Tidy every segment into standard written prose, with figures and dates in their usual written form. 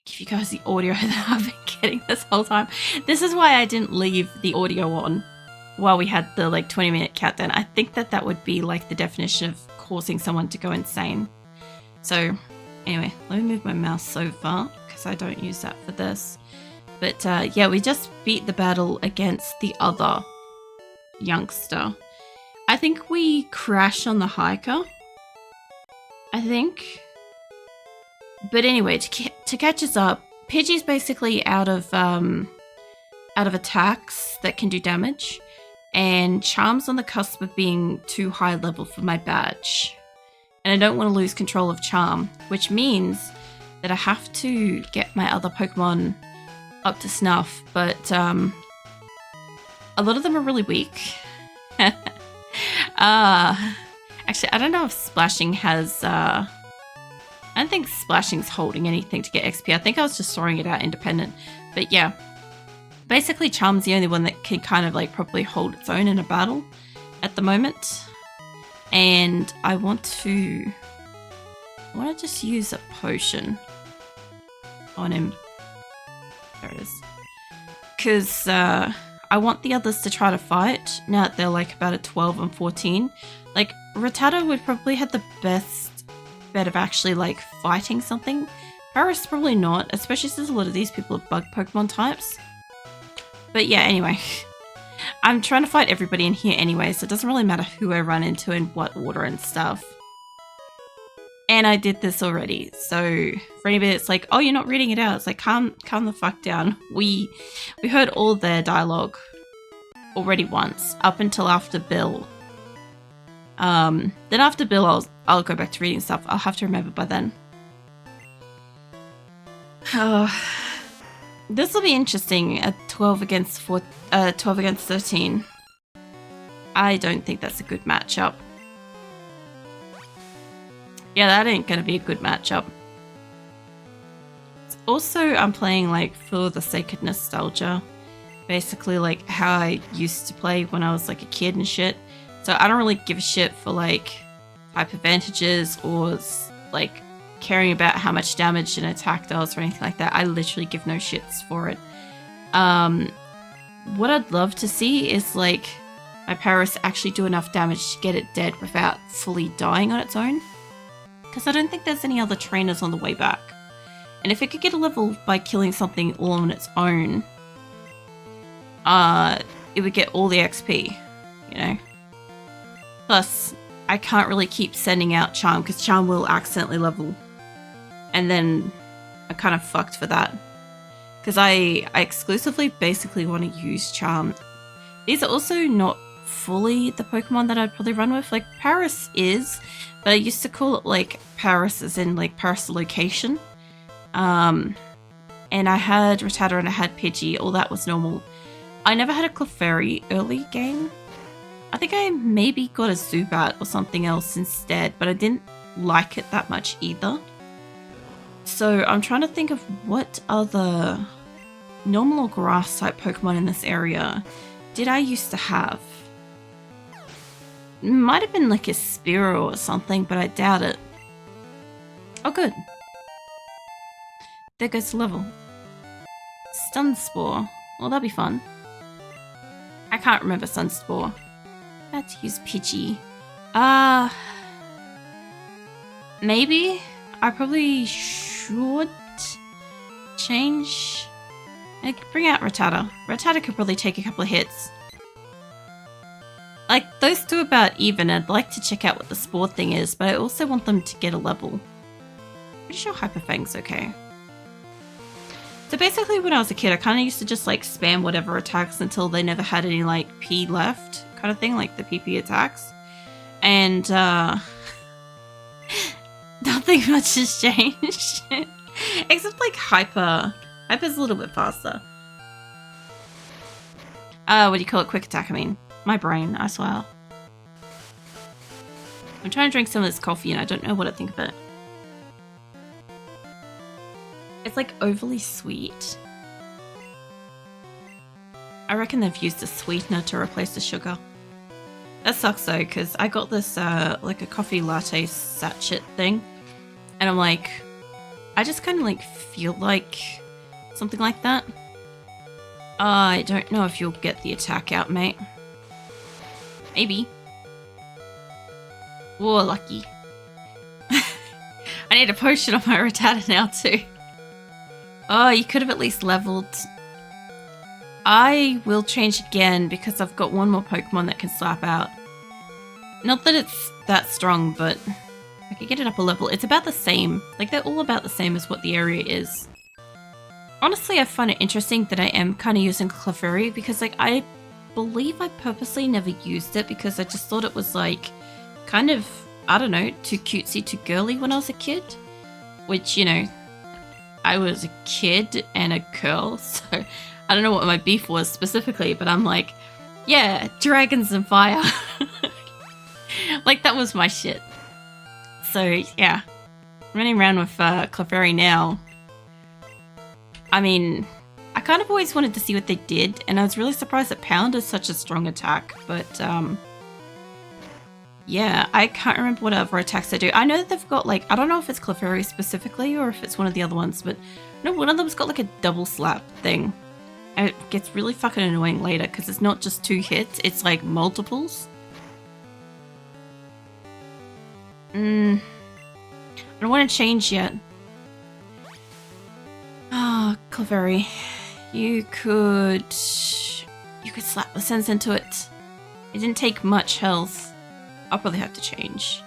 give you guys the audio that I've been getting this whole time. This is why I didn't leave the audio on while we had the like 20-minute countdown. I think that would be like the definition of causing someone to go insane. So anyway, let me move my mouse so far because I don't use that for this. But yeah, we just beat the battle against the other youngster. I think we crashed on the hiker. I think. But anyway, to catch us up, Pidgey's basically out of attacks that can do damage, and Charm's on the cusp of being too high level for my badge. And I don't want to lose control of Charm, which means that I have to get my other Pokemon up to snuff, but a lot of them are really weak. Actually, I don't know if Splashing has... I don't think Splashing's holding anything to get XP. I think I was just throwing it out independent. But yeah, basically Charm's the only one that can kind of like probably hold its own in a battle at the moment. And I want to just use a potion on him. There it is. Because I want the others to try to fight now that they're like about a 12 and 14. Like Rattata would probably have the best bet of actually like fighting something. Paris probably not, especially since a lot of these people are bug Pokemon types. But yeah, anyway. I'm trying to fight everybody in here anyway, so it doesn't really matter who I run into in what order and stuff. And I did this already, so for anybody that's like, oh, you're not reading it out, it's like, calm the fuck down. We heard all their dialogue already once, up until after Bill. Then after Bill, I'll go back to reading stuff. I'll have to remember by then. This will be interesting at 12 against 13. I don't think that's a good matchup. Yeah, that ain't gonna be a good matchup. Also, I'm playing like for the sake of nostalgia. Basically like how I used to play when I was like a kid and shit. So I don't really give a shit for like type advantages or like caring about how much damage an attack does or anything like that. I literally give no shits for it. What I'd love to see is like my Paris actually do enough damage to get it dead without fully dying on its own. Because I don't think there's any other trainers on the way back. And if it could get a level by killing something all on its own, it would get all the XP, you know? Plus, I can't really keep sending out Charm because Charm will accidentally level. And then I'm kind of fucked for that. Because I exclusively basically want to use Charm. These are also not fully the Pokemon that I'd probably run with. Like, Paris is, but I used to call it like Paris as in like Paris location. And I had Rattata and I had Pidgey. All that was normal. I never had a Clefairy early game. I think I maybe got a Zubat or something else instead, but I didn't like it that much either. So I'm trying to think of what other normal or grass type Pokemon in this area did I used to have. Might have been like a Spearow or something, but I doubt it. Oh good. There goes the level. Sunspore. Well, that'll be fun. I can't remember Sunspore. I had to use Pidgey. Maybe I probably should change. I could bring out Rattata. Rattata could probably take a couple of hits. Like, those two are about even. I'd like to check out what the Spore thing is, but I also want them to get a level. Pretty sure Hyper Fang's okay. So basically, when I was a kid, I kind of used to just, like, spam whatever attacks until they never had any, like, P left, kind of thing, like the PP attacks. And, nothing much has changed. Except, like, Hyper. Hyper's a little bit faster. What do you call it? Quick attack, I mean. My brain, I swear. I'm trying to drink some of this coffee and I don't know what to think of it. It's like overly sweet. I reckon they've used a sweetener to replace the sugar. That sucks though, because I got this like a coffee latte sachet thing. And I'm like, I just kind of like feel like something like that. I don't know if you'll get the attack out, mate. Maybe. Whoa, lucky. I need a potion on my Rattata now too. Oh, you could have at least leveled. I will change again because I've got one more Pokemon that can slap out. Not that it's that strong, but I could get it up a level. It's about the same. Like, they're all about the same as what the area is. Honestly, I find it interesting that I am kind of using Clefairy because, like, I believe I purposely never used it because I just thought it was, like, kind of, I don't know, too cutesy, too girly when I was a kid. Which, you know, I was a kid and a girl, so I don't know what my beef was specifically, but I'm like, yeah, dragons and fire. Like, that was my shit. So, yeah, running around with Clefairy now. I mean, I kind of always wanted to see what they did, and I was really surprised that Pound is such a strong attack, but, yeah, I can't remember what other attacks they do. I know that they've got, like, I don't know if it's Clefairy specifically or if it's one of the other ones, but no, one of them's got, like, a double slap thing. And it gets really fucking annoying later, because it's not just 2 hits, it's, like, multiples. I don't want to change yet. Ah, oh, Clefairy. You could slap the sense into it. It didn't take much health. I'll probably have to change.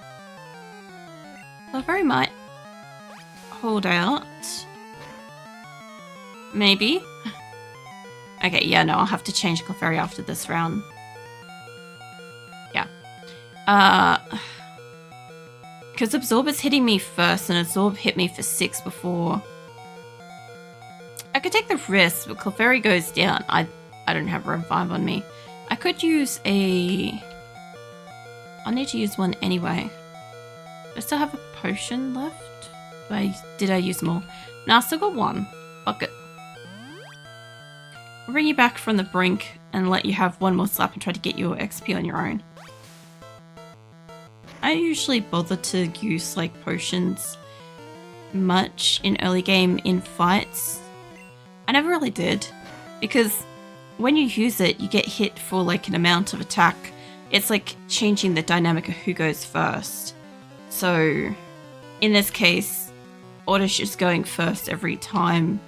Clefairy might hold out. Maybe. Okay, yeah, no, I'll have to change Clefairy after this round. Yeah. Because Absorb is hitting me first, and Absorb hit me for 6 before. I could take the risk, but Clefairy goes down. I don't have Revive on me. I could use a... I'll need to use one anyway. Do I still have a potion left? Did I use them all? No, I still got one. Fuck it. I'll bring you back from the brink and let you have one more slap and try to get your XP on your own. I don't usually bother to use like potions much in early game in fights. I never really did, because when you use it, you get hit for like an amount of attack. It's like changing the dynamic of who goes first. So in this case, Oddish is going first every time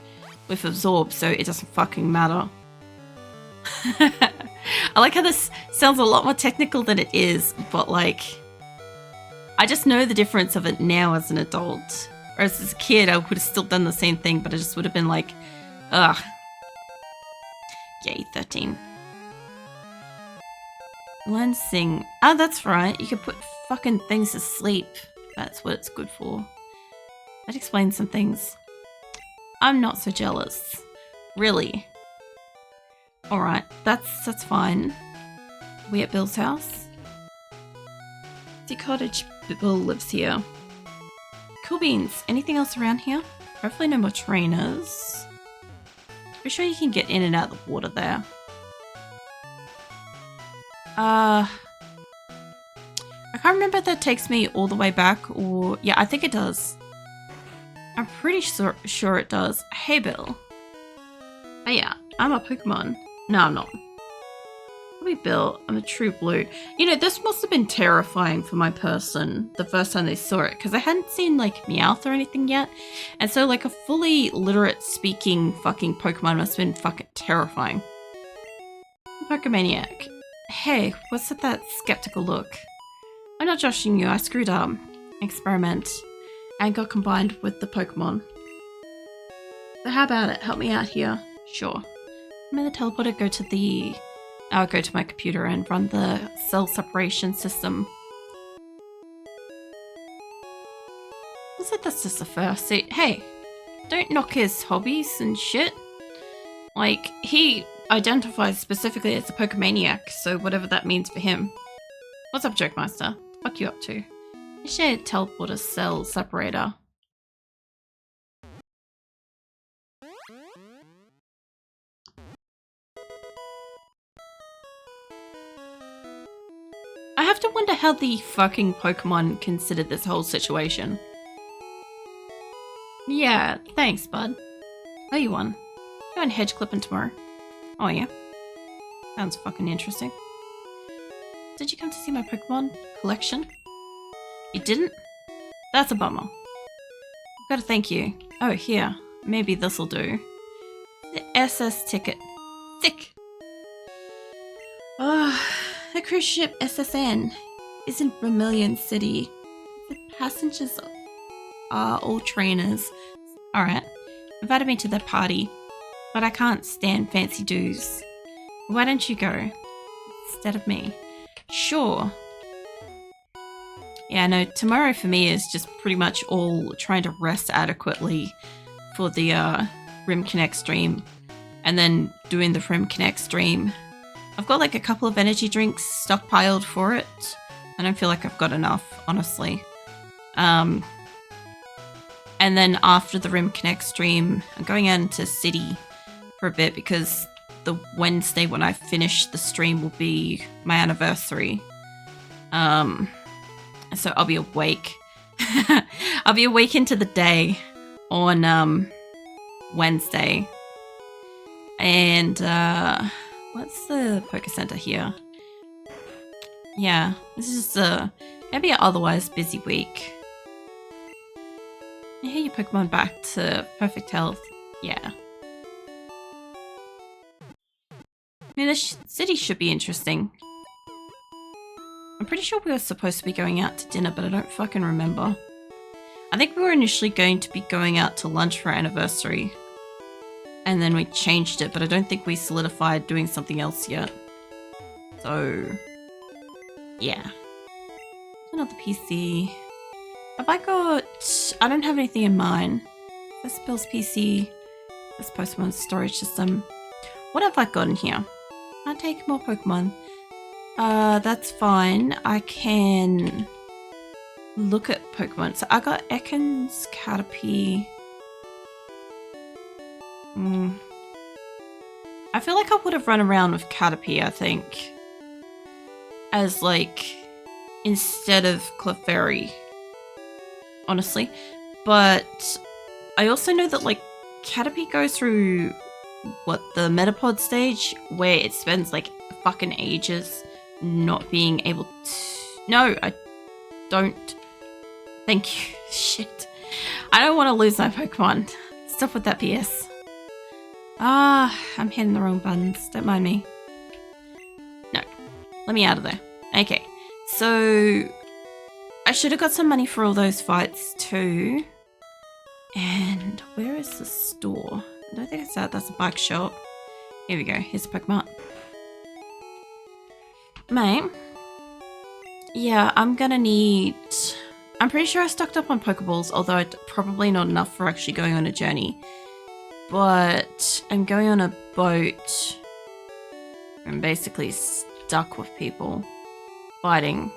with Absorb, so it doesn't fucking matter. I like how this sounds a lot more technical than it is, but like, I just know the difference of it now as an adult. Whereas as a kid, I would have still done the same thing, but I just would have been like, ugh. Yay, 13. Learn sing. Oh, that's right. You can put fucking things to sleep. That's what it's good for. That explains some things. I'm not so jealous. Really. Alright, that's fine. We at Bill's house? The cottage Bill lives here. Cool beans. Anything else around here? Hopefully no more trainers. Pretty sure you can get in and out of the water there. I can't remember if that takes me all the way back or... Yeah, I think it does. I'm pretty sure it does. Hey, Bill. Oh yeah, I'm a Pokemon. No, I'm not. Probably Bill. I'm a true blue. You know, this must have been terrifying for my person the first time they saw it, because I hadn't seen, like, Meowth or anything yet. And so, like, a fully literate speaking fucking Pokemon must have been fucking terrifying. Pokemaniac. Hey, what's with that skeptical look? I'm not joshing you, I screwed up. Experiment. And got combined with the Pokemon. So how about it? Help me out here. Sure. I'm in the teleporter, I'll go to my computer and run the cell separation system. Looks like that's just the first. Hey, don't knock his hobbies and shit. Like, he identifies specifically as a Pokemaniac, so whatever that means for him. What's up, Jokemeister? What you up to? You should teleporter cell separator. I have to wonder how the fucking Pokemon considered this whole situation. Yeah, thanks, bud. Oh, you won. Going hedge clipping tomorrow. Oh, yeah. Sounds fucking interesting. Did you come to see my Pokemon collection? You didn't? That's a bummer. I've got to thank you. Oh, here. Maybe this'll do. The SS ticket. Sick! Oh, the cruise ship SSN is in Vermilion City. The passengers are all trainers. Alright. Invited me to their party, but I can't stand fancy dues. Why don't you go instead of me? Sure. Yeah, no, tomorrow for me is just pretty much all trying to rest adequately for the Rim Connect stream, and then doing the Rim Connect stream. I've got like a couple of energy drinks stockpiled for it. I don't feel like I've got enough, honestly. And then after the Rim Connect stream, I'm going out into City for a bit because the Wednesday when I finish the stream will be my anniversary. So I'll be awake. I'll be awake into the day on Wednesday. And what's the Poké Center here? Yeah, this is maybe an otherwise busy week. I hear your Pokemon back to perfect health. Yeah. I mean, the city should be interesting. I'm pretty sure we were supposed to be going out to dinner, but I don't fucking remember. I think we were initially going to be going out to lunch for our anniversary. And then we changed it, but I don't think we solidified doing something else yet. So, yeah. Another PC. Have I got... I don't have anything in mind. This Bill's PC. This Pokemon storage system. What have I got in here? Can I take more Pokemon? That's fine. I can look at Pokemon. So I got Ekans, Caterpie. I feel like I would have run around with Caterpie, I think. As like, instead of Clefairy. Honestly. But I also know that like Caterpie goes through what, the Metapod stage where it spends like fucking ages not being able to... No, I don't. Thank you. Shit. I don't want to lose my Pokemon. Stop with that BS. I'm hitting the wrong buttons. Don't mind me. No. Let me out of there. Okay. So, I should have got some money for all those fights too. And where is the store? I don't think it's that. That's a bike shop. Here we go. Here's a Pokemon. Mate. Yeah, I'm gonna need... I'm pretty sure I stocked up on Pokeballs, although probably not enough for actually going on a journey. But I'm going on a boat. I'm basically stuck with people fighting.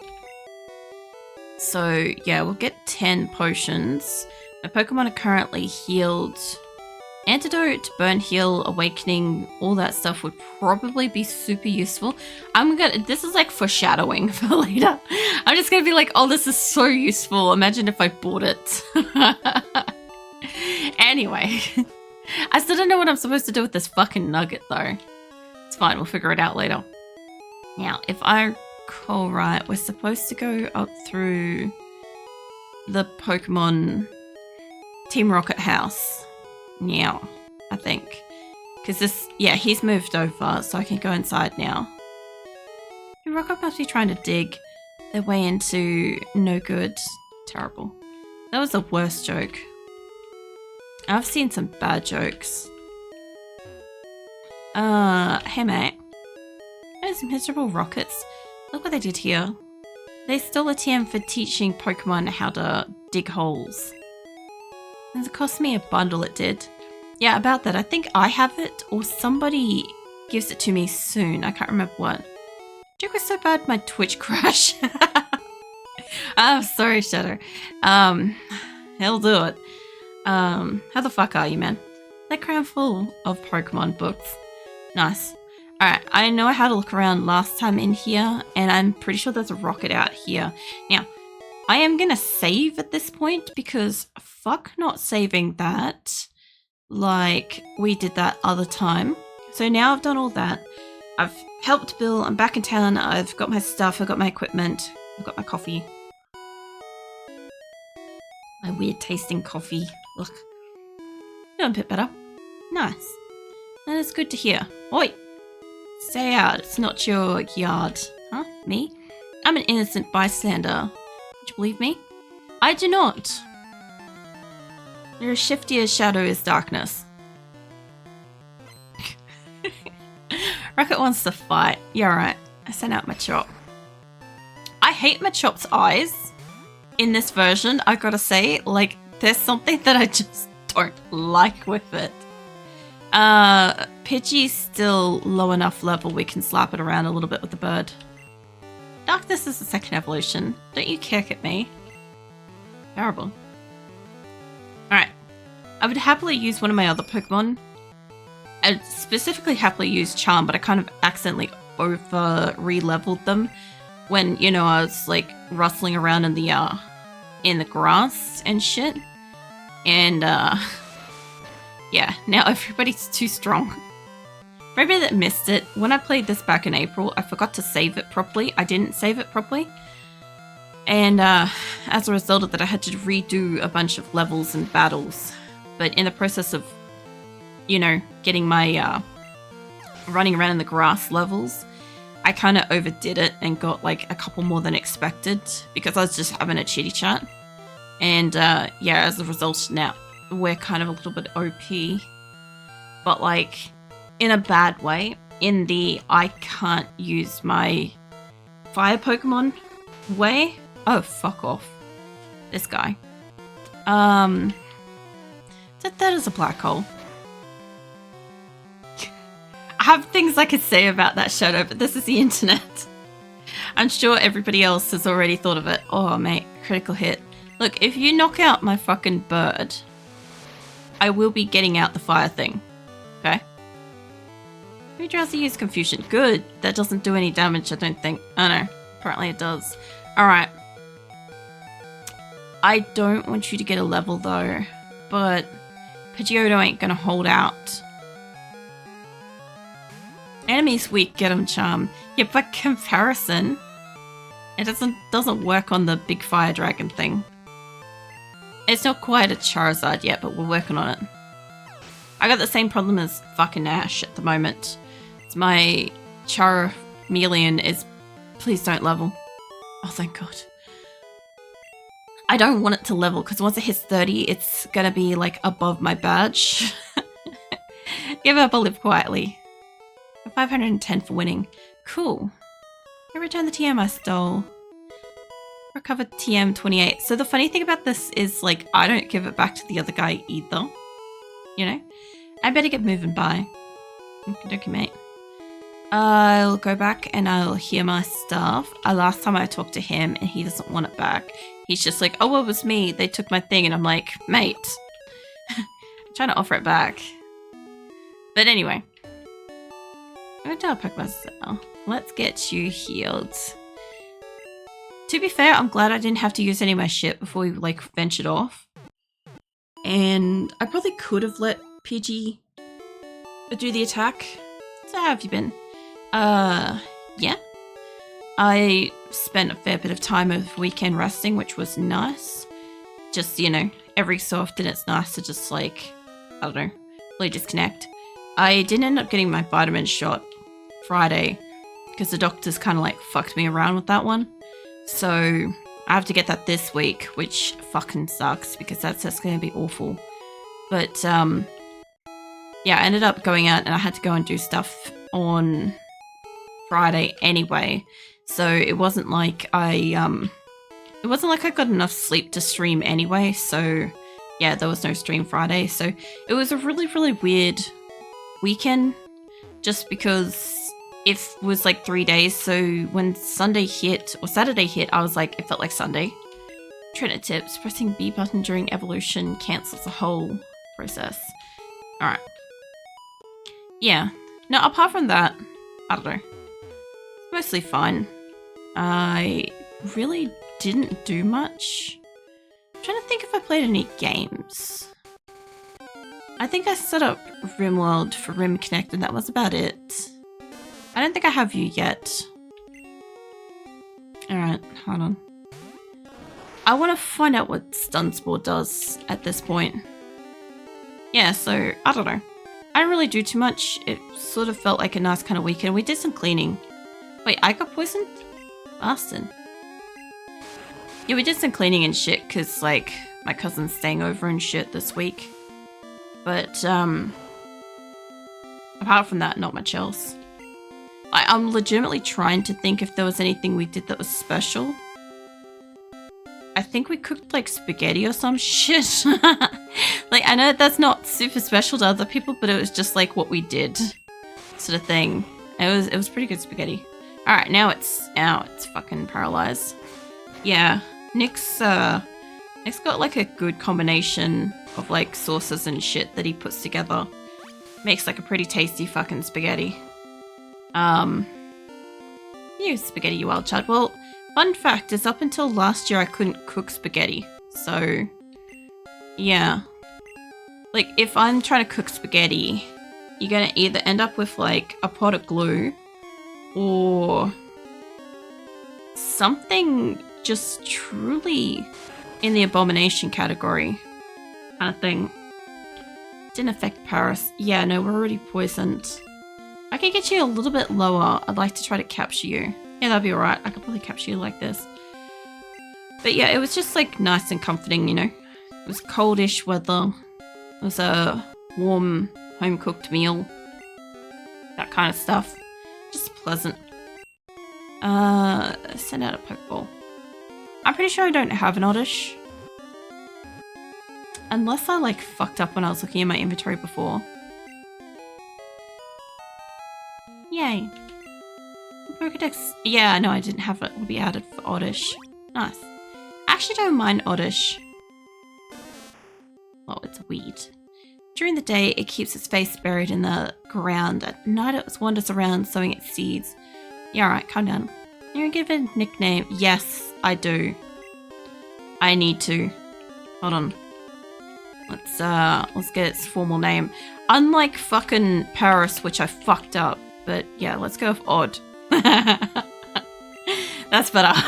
So yeah, we'll get 10 potions. My Pokemon are currently healed. Antidote, Burn Heal, Awakening, all that stuff would probably be super useful. This is like foreshadowing for later. I'm just gonna be like, oh, this is so useful. Imagine if I bought it. Anyway, I still don't know what I'm supposed to do with this fucking nugget though. It's fine, we'll figure it out later. Now, if I recall right, we're supposed to go up through the Pokemon Team Rocket house. Now, I think. Because this, yeah, he's moved over, so I can go inside now. Rocket must be trying to dig their way into no good. Terrible. That was the worst joke. I've seen some bad jokes. Hey mate. Those miserable rockets. Look what they did here. They stole a TM for teaching Pokemon how to dig holes. And it cost me a bundle, it did. Yeah, about that. I think I have it or somebody gives it to me soon. I can't remember what. Joke was so bad my Twitch crashed. Oh, sorry, Shadow. He'll do it. How the fuck are you, man? They're crammed full of Pokemon books. Nice. Alright, I know how to look around last time in here, and I'm pretty sure there's a rocket out here. Now, I am going to save at this point because fuck not saving that like we did that other time. So now I've done all that. I've helped Bill. I'm back in town. I've got my stuff. I've got my equipment. I've got my coffee. My weird tasting coffee. Look. Doing a bit better. Nice. That is good to hear. Oi! Stay out. It's not your yard. Huh? Me? I'm an innocent bystander. Would you believe me? I do not. You're as shifty as shadow is darkness. Rocket wants to fight. You're right. I sent out Machop. I hate Machop's eyes in this version, I gotta say. Like, there's something that I just don't like with it. Pidgey's still low enough level we can slap it around a little bit with the bird. Darkness is the second evolution. Don't you kick at me. Terrible. Alright. I would happily use one of my other Pokemon. I'd specifically happily use Charm, but I kind of accidentally re-leveled them when, you know, I was like rustling around in the grass and shit. And yeah, now everybody's too strong. For everybody that missed it, when I played this back in April, I forgot to save it properly. I didn't save it properly. And as a result of that, I had to redo a bunch of levels and battles. But in the process of, you know, getting my running around in the grass levels, I kind of overdid it and got like a couple more than expected because I was just having a chitty chat. And yeah, as a result, now we're kind of a little bit OP. But like, in a bad way. In the I can't use my fire Pokemon way. Oh, fuck off. This guy. That is a black hole. I have things I could say about that shadow, but this is the internet. I'm sure everybody else has already thought of it. Oh, mate, critical hit. Look, if you knock out my fucking bird, I will be getting out the fire thing. Okay? Who tries to use Confusion? Good. That doesn't do any damage, I don't think. Oh no. Apparently it does. Alright. I don't want you to get a level though, but Pidgeotto ain't gonna hold out. Enemy's weak, get him Charm. Yeah, by comparison, it doesn't work on the big fire dragon thing. It's not quite a Charizard yet, but we're working on it. I got the same problem as fucking Ash at the moment. My Charmeleon is... Please don't level. Oh, thank God. I don't want it to level, because once it hits 30, it's going to be, like, above my badge. Give up or live quietly. 510 for winning. Cool. I returned the TM I stole. Recovered TM 28. So the funny thing about this is, like, I don't give it back to the other guy either. You know? I better get moving by. Okay, mate. I'll go back and I'll hear my stuff. Last time I talked to him and he doesn't want it back. He's just like, oh, it was me. They took my thing. And I'm like, mate. I'm trying to offer it back. But anyway. I'm going to tell Pokemon Cell. Let's get you healed. To be fair, I'm glad I didn't have to use any of my shit before we, like, ventured off. And I probably could have let Pidgey do the attack. So how have you been? Yeah. I spent a fair bit of time over the weekend resting, which was nice. Just, you know, every so often it's nice to just, like, I don't know, really disconnect. I didn't end up getting my vitamin shot Friday because the doctors kind of, like, fucked me around with that one. So I have to get that this week, which fucking sucks because that's going to be awful. But, yeah, I ended up going out and I had to go and do stuff on Friday anyway. So it wasn't like I got enough sleep to stream anyway. So yeah, there was no stream Friday. So it was a really, really weird weekend just because it was like 3 days. So when Sunday hit or Saturday hit, I was like, it felt like Sunday. Trainer tips, pressing B button during evolution cancels the whole process. All right. Yeah. No, apart from that, I don't know. It's mostly fine. I really didn't do much. I'm trying to think if I played any games. I think I set up RimWorld for Rim Connect and that was about it. I don't think I have you yet. Alright, hold on. I want to find out what Stunspore does at this point. Yeah, so, I don't know. I didn't really do too much. It sort of felt like a nice kind of weekend. We did some cleaning. Wait, I got poisoned? Bastard. Yeah, we did some cleaning and shit because, like, my cousin's staying over and shit this week. But, apart from that, not much else. I'm legitimately trying to think if there was anything we did that was special. I think we cooked, like, spaghetti or some shit. Like, I know that's not super special to other people, but it was just, like, what we did. Sort of thing. It was pretty good spaghetti. Alright, now it's fucking paralyzed. Yeah, Nick's got, like, a good combination of, like, sauces and shit that he puts together. Makes, like, a pretty tasty fucking spaghetti. You spaghetti, you wild child. Well, fun fact is up until last year I couldn't cook spaghetti. So, yeah. Like, if I'm trying to cook spaghetti, you're gonna either end up with, like, a pot of glue or something just truly in the abomination category kind of thing. Didn't affect Paris. Yeah, no, we're already poisoned. I can get you a little bit lower. I'd like to try to capture you. Yeah, that'd be alright. I could probably capture you like this. But yeah, it was just like nice and comforting, you know. It was coldish weather. It was a warm, home-cooked meal. That kind of stuff. Just pleasant. Send out a Pokeball. I'm pretty sure I don't have an Oddish. Unless I, like, fucked up when I was looking in my inventory before. Yay. Pokedex. Yeah, no, I didn't have it. Will be added for Oddish. Nice. I actually don't mind Oddish. Oh, it's a weed. During the day, it keeps its face buried in the ground. At night, it wanders around sowing its seeds. Yeah, alright, calm down. You give it a nickname? Yes, I do. I need to. Hold on. Let's get its formal name. Unlike fucking Paris, which I fucked up. But yeah, let's go with Odd. That's better.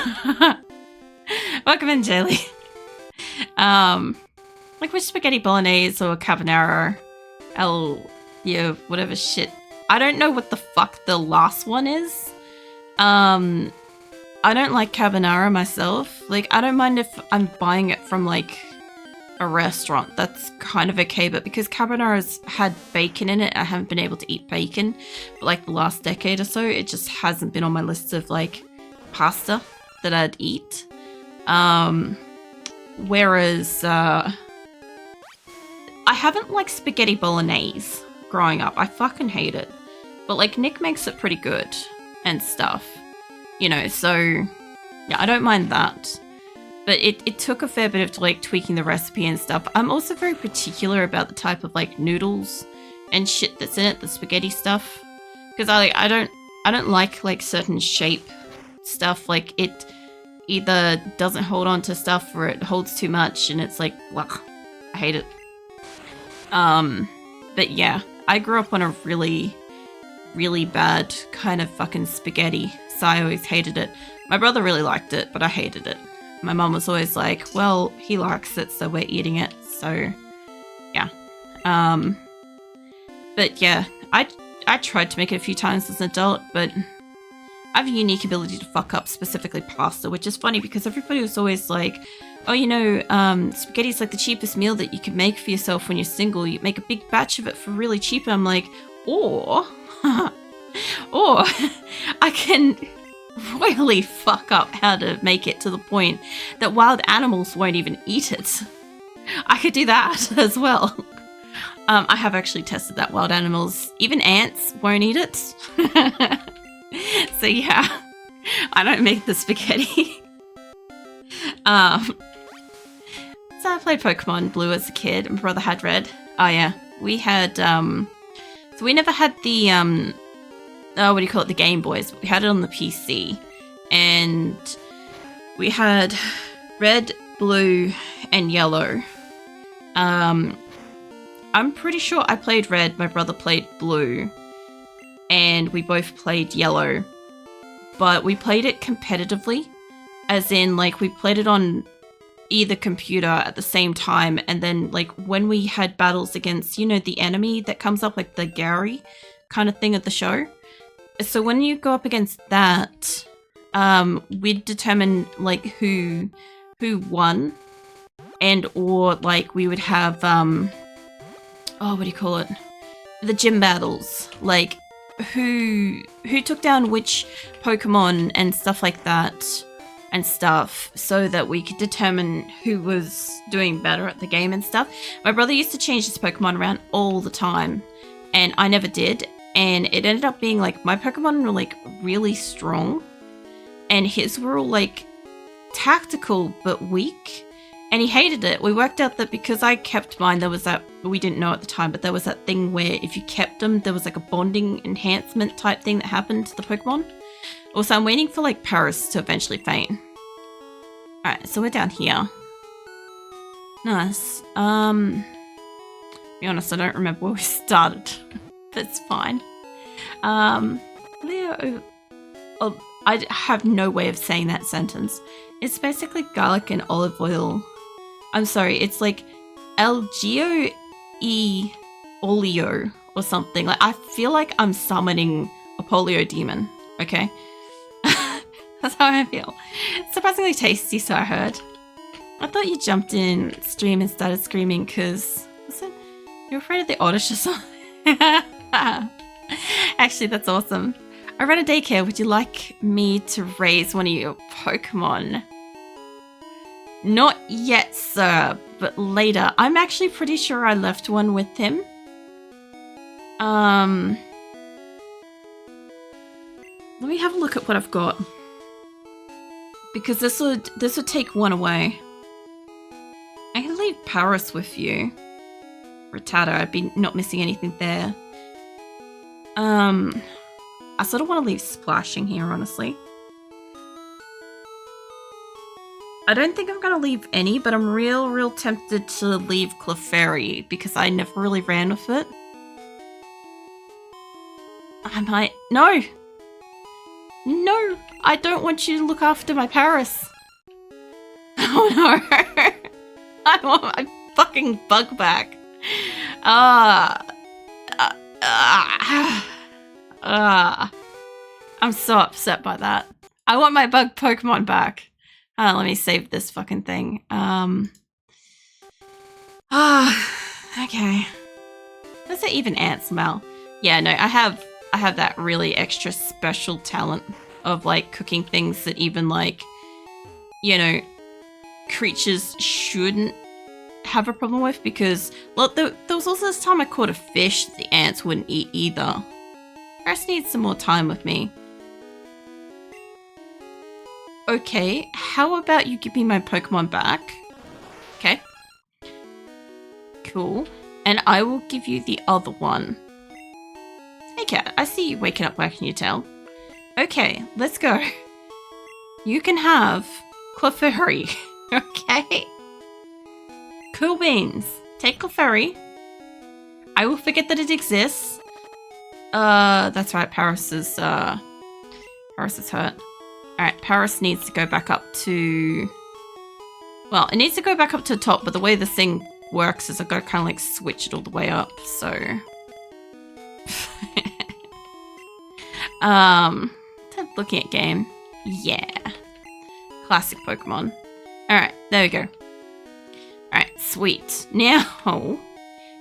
Welcome in, Jaylee. Like with spaghetti bolognese or carbonara, yeah, whatever shit. I don't know what the fuck the last one is. I don't like carbonara myself. Like, I don't mind if I'm buying it from, like, a restaurant. That's kind of okay, but because carbonara's had bacon in it, I haven't been able to eat bacon for, like, the last decade or so. It just hasn't been on my list of, like, pasta that I'd eat. Whereas, I haven't liked spaghetti bolognese growing up. I fucking hate it. But, like, Nick makes it pretty good and stuff. You know, so, yeah, I don't mind that. But it took a fair bit of, like, tweaking the recipe and stuff. I'm also very particular about the type of, like, noodles and shit that's in it, the spaghetti stuff. Because I don't like certain shape stuff. Like, it either doesn't hold on to stuff or it holds too much and it's like, ugh, I hate it. But yeah, I grew up on a really, really bad kind of fucking spaghetti, so I always hated it. My brother really liked it, but I hated it. My mum was always like, well, he likes it, so we're eating it, so yeah. But yeah, I tried to make it a few times as an adult, but I have a unique ability to fuck up specifically pasta, which is funny because everybody was always like, oh, you know, spaghetti's like the cheapest meal that you can make for yourself when you're single. You make a big batch of it for really cheap. And I'm like, or I can royally fuck up how to make it to the point that wild animals won't even eat it. I could do that as well. I have actually tested that. Wild animals, even ants, won't eat it. So yeah, I don't make the spaghetti. So I played Pokemon Blue as a kid, and my brother had Red. Oh yeah, we had, so we never had the, what do you call it, the Game Boys. We had it on the PC, and We had red, blue, and yellow. I'm pretty sure I played red, my brother played blue, and we both played yellow. But we played it competitively, as in, like, we played it on either computer at the same time, and then, like, when we had battles against, you know, the enemy that comes up, like the Gary kind of thing of the show. So when you go up against that, we'd determine, like, who won, and or, like, we would have, what do you call it? The gym battles, like, who took down which Pokemon and stuff like that and stuff, so that we could determine who was doing better at the game and stuff. My brother used to change his Pokemon around all the time, and I never did, and it ended up being like my Pokemon were like really strong and his were all like tactical but weak, and he hated it. We worked out that because I kept mine, there was that, we didn't know at the time, but there was that thing where if you kept them, there was like a bonding enhancement type thing that happened to the Pokemon. Also, I'm waiting for like Paris to eventually faint. Alright, so we're down here. Nice. To be honest, I don't remember where we started. That's fine. Leo, I have no way of saying that sentence. It's basically garlic and olive oil. I'm sorry, it's like Algio e olio or something. Like, I feel like I'm summoning a polio demon, okay? That's how I feel. Surprisingly tasty, so I heard. I thought you jumped in stream and started screaming because, was it, you're afraid of the oddish or something? Actually, that's awesome. I run a daycare. Would you like me to raise one of your Pokemon? Not yet, sir, but later. I'm actually pretty sure I left one with him. Let me have a look at what I've got. Because this would take one away. I can leave Paris with you. Rattata, I'd be not missing anything there. I sort of want to leave Splashing here, honestly. I don't think I'm going to leave any, but I'm real tempted to leave Clefairy because I never really ran with it. I might... No! No! I don't want you to look after my Paris. Oh no! I want my fucking bug back. I'm so upset by that. I want my bug Pokemon back. Let me save this fucking thing. Okay. Does it even ant smell? Yeah, no, I have that really extra special talent of like cooking things that even like, you know, creatures shouldn't have a problem with, because look, there was also this time I caught a fish that the ants wouldn't eat either. Paris needs some more time with me. Okay, how about you give me my Pokemon back? Okay. Cool. And I will give you the other one. Hey cat, I see you waking up wagging your tail. Okay, let's go. You can have Clefairy. Okay? Cool beans. Take Clefairy. I will forget that it exists. That's right, Paris is hurt. Alright, Paris needs to go back up to... Well, it needs to go back up to the top, but the way this thing works is I've got to kind of like switch it all the way up, so... Looking at game. Yeah. Classic Pokemon. Alright, there we go. Alright, sweet. Now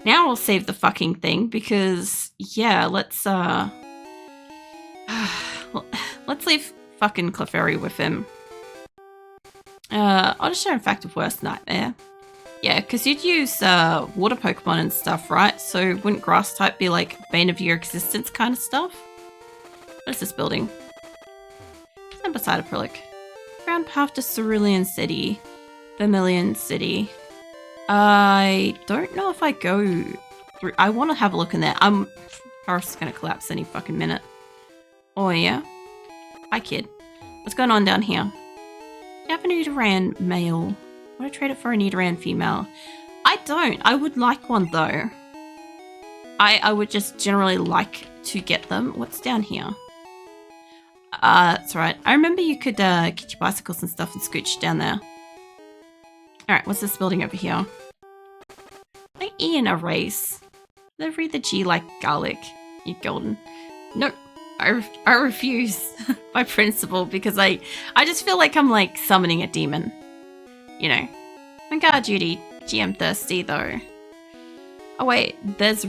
I'll save the fucking thing because, yeah, let's leave fucking Clefairy with him. I'll just show in fact of worst nightmare. Yeah, because you'd use water Pokemon and stuff, right? So wouldn't grass type be like bane of your existence kind of stuff? What is this building? Stand beside a Prillic. Round path to Cerulean City. Vermilion City. I don't know if I go through. I want to have a look in there. Paris is going to collapse any fucking minute. Oh, yeah? Hi, kid. What's going on down here? I have a Nidoran male? Would I trade it for a Nidoran female? I don't. I would like one though. I would just generally like to get them. What's down here? That's right. I remember you could get your bicycles and stuff and scooch down there. Alright, what's this building over here? Like E in a race. They read the G like garlic. You golden. No, I refuse by principle because I just feel like I'm like summoning a demon. You know. On guard duty. GM thirsty though. Oh wait, there's